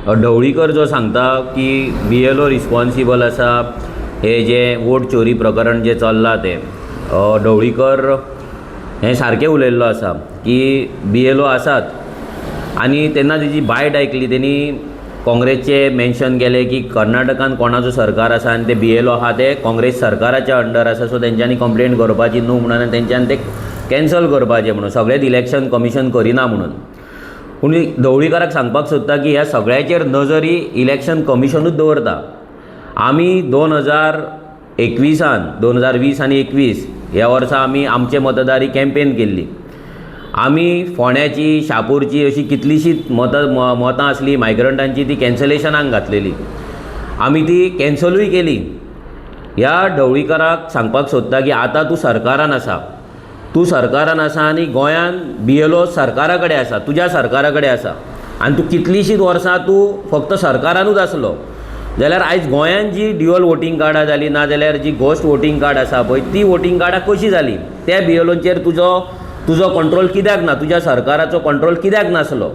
ढवळीकर जो सांगता की BLO रिस्पॉन्सिबल आसा हे जे वोट चोरी प्रकरण जे चल्लां तें ढवळीकर हें सारकें उलयल्लो आसा की BLO आसात आनी तेन्ना तेजी बायट आयकली तेणी काँग्रेसचे मेन्शन केलें की कर्नाटकान कोणाचो सरकार आसा आनी ते BLO आहा ते काँग्रेस सरकाराच्या अंडर आसा, सो तेंच्यांनी कंप्लेंट करपाची न्हू म्हणून आनी तेंच्यांनी ते कॅन्सल करपाचें म्हणून सगळेंच इलेक्शन कमिशन करिना म्हणून. पूण ढवळीकराक सांगपाक सोदता की ह्या सगळ्याचेर नजरी इलेक्शन कमिशनूच दवरता. आमी 2021 आनी 21 ह्या वर्सा आमी आमचे मतदारी कॅम्पेन केल्ली. आमी फोंड्याची, शापूरची अशी कितलीशींच मतां आसली मायग्रंटांची ती कॅन्सलेशनाक घातलेली. आमी ती कॅन्सलूय केली. ह्या ढवळीकराक सांगपाक सोदता की आतां तूं सरकारान आसा आनी गोंयान BLO सरकारा कडेन आसा, तुज्या सरकारा कडेन आसा आनी तूं कितलीशींच वर्सां तूं फक्त सरकारानूच आसलो जाल्यार आयज गोंयान जी ड्युअल वोटींग कार्डां जाली ना जाल्यार जी घोस्ट वोटींग कार्ड आसा पळय ती वोटींग कार्डां कशी जाली, त्या BLOचेर तुजो कंट्रोल कित्याक ना, तुज्या सरकाराचो कंट्रोल कित्याक नासलो,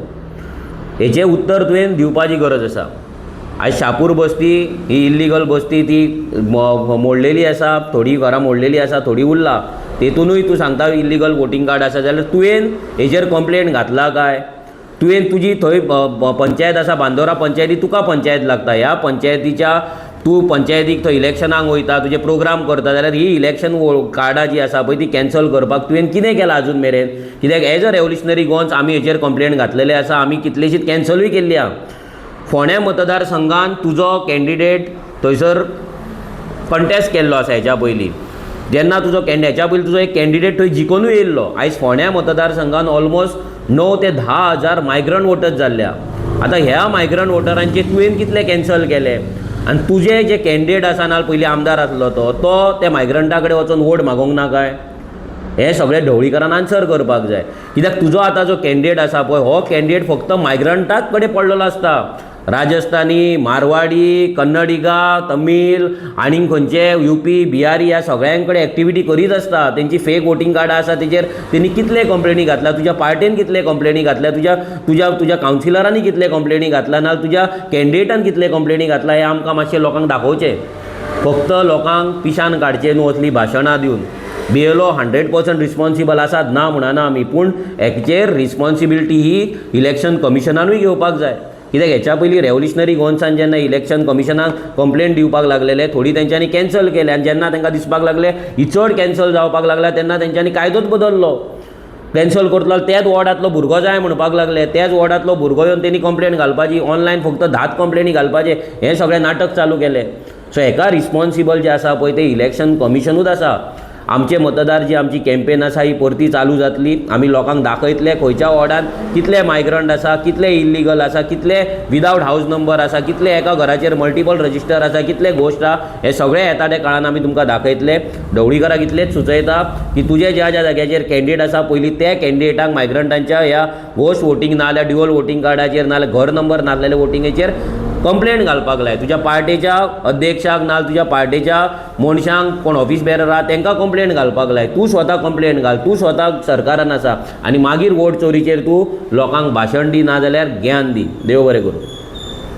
हेचें उत्तर तुवें दिवपाची गरज आसा. आयज शापूर बस्ती ही इल्लीगल बस्ती ती मोडलेली आसा, थोडी घरां मोडलेली आसा, थोडी उरला, तेतूनूय तूं सांगता इल्लीगल वोटींग कार्ड आसा जाल्यार तुवें हेचेर कंप्लेंट घातला काय, तुवें तुजी थंय पंचायत आसा बांदोरा पंचायती तुका पंचायत लागता, ह्या पंचायतीच्या तूं पंचायतीक थंय इलेक्शनाक वयता, तुजे प्रोग्राम करता जाल्यार ही इलेक्शन कार्डां जी आसा पळय ती कॅन्सल करपाक तुवें कितें केलां अजून मेरेन, कित्याक एज अ रेव्होल्युशनरी गोंस आमी हेचेर कंप्लेंट घातलेले आसा, आमी कितलेशीच कॅन्सलूय केल्ली आहा. फोंड्या मतदारसंघान तुजो कॅन्डिडेट थंयसर कंटेस्ट केल्लो आसा हेच्या पयलीं, जेन्ना हेच्या पयलीं तुजो एक कॅन्डिडेट थंय जिखूनूय येयल्लो. आयज फोंड्या मतदारसंघान ऑलमोस्ट 9 ते 10,000 मायग्रंट वोटर्स जाल्ल्या. आतां ह्या मायग्रंट वोटरांचे तुवें कितले कॅन्सल केले आनी तुजे जे कॅन्डिडेट आसा नाल्यार पयलीं आमदार आसलो तो त्या मायग्रंटा कडेन वचून वोट मागोंक ना काय, हें सगळें ढवळीकरान आन्सर करपाक जाय. कित्याक तुजो आतां जो कॅन्डिडेट आसा पळय हो कॅन्डिडेट फक्त मायग्रंटाच कडेन पडलेलो आसता. राजस्थानी, मारवाडी, कन्नडिगा, तमीळ आनीक खंयचे UP, बिहारी ह्या सगळ्यां कडेन एक्टिविटी करीत आसता. तेंची फेक वोटींग कार्डां आसा तेचेर तेणी कितले कंप्लेनी घातल्या, तुज्या पार्टेन कितले कंप्लेनी घातल्या, तुज्या कावन्सिलरांनी कितले कंप्लेनी घातल्या, नाल्यार तुज्या कॅन्डिडेटान कितले कंप्लेनी घातल्या, हें आमकां मातशें लोकांक दाखोवचें. फक्त लोकांक पिशान काडचें न्हू असली भाशणां दिवन. BLO 100% रिस्पॉन्सिबल आसात ना म्हणना आमी, पूण हेचेर रिस्पॉन्सिबिलिटी ही इलेक्शन कमिशनानूय घेवपाक जाय. कित्याक हेच्या पयलीं रेव्होल्युशनरी गोवन्सान जेन्ना इलेक्शन कमिशनाक कंप्लेंट दिवपाक लागलेले थोडी तेंच्यांनी कॅन्सल केले आनी जेन्ना तांकां दिसपाक लागले ही चड कॅन्सल जावपाक लागल्या तेन्ना तेंच्यांनी कायदोच बदललो. कॅन्सल करतलो त्याच वॉर्डांतलो भुरगो जाय म्हणपाक लागले, त्याच वॉर्डांतलो भुरगो येवन तेणी कंप्लेंट घालपाची, ऑनलायन फक्त 10 कंप्लेनी घालपाचे, हें सगळें नाटक चालू केलें. सो हेका रिस्पॉन्सिबल जे आसा पळय ते इलेक्शन कमिशनूच आसा. आमचे मतदार जी आमची कॅम्पेन आसा ही परती चालू जातली. आमी लोकांक दाखयतले खंयच्या वॉर्डान कितले मायग्रंट आसा, कितले इल्लीगल आसा, कितले विदावट हावस नंबर आसा, कितले एका घराचेर मल्टिपल रजिस्टर आसा, कितले घोस्ट आहा, हे सगळे येता ते काळान आमी तुमकां दाखयतले. ढवळीकराक इतलेच सुचयता की तुजे ज्या जाग्याचेर कॅन्डिडेट आसा पयलीं त्या कॅन्डिडेटाक मायग्रंटांच्या ह्या घोस्ट वोटींग ना जाल्यार ड्युअल वोटींग कार्डाचेर ना जाल्यार घर नंबर नासलेल्या वोटींगेचेर कंप्लेंट घालपाक लाय. तुज्या पार्टेच्या अध्यक्षाक नाल्यार तुज्या पार्टेच्या मनशांक कोण ऑफिस बेरर आहा तांकां कंप्लेंट घालपाक लाय. तूं स्वता कंप्लेंट घाल, तूं स्वता सरकारान आसा आनी मागीर वोट चोरीचेर तूं लोकांक भाशण दी ना जाल्यार ज्ञान दी. देव बरें करूं.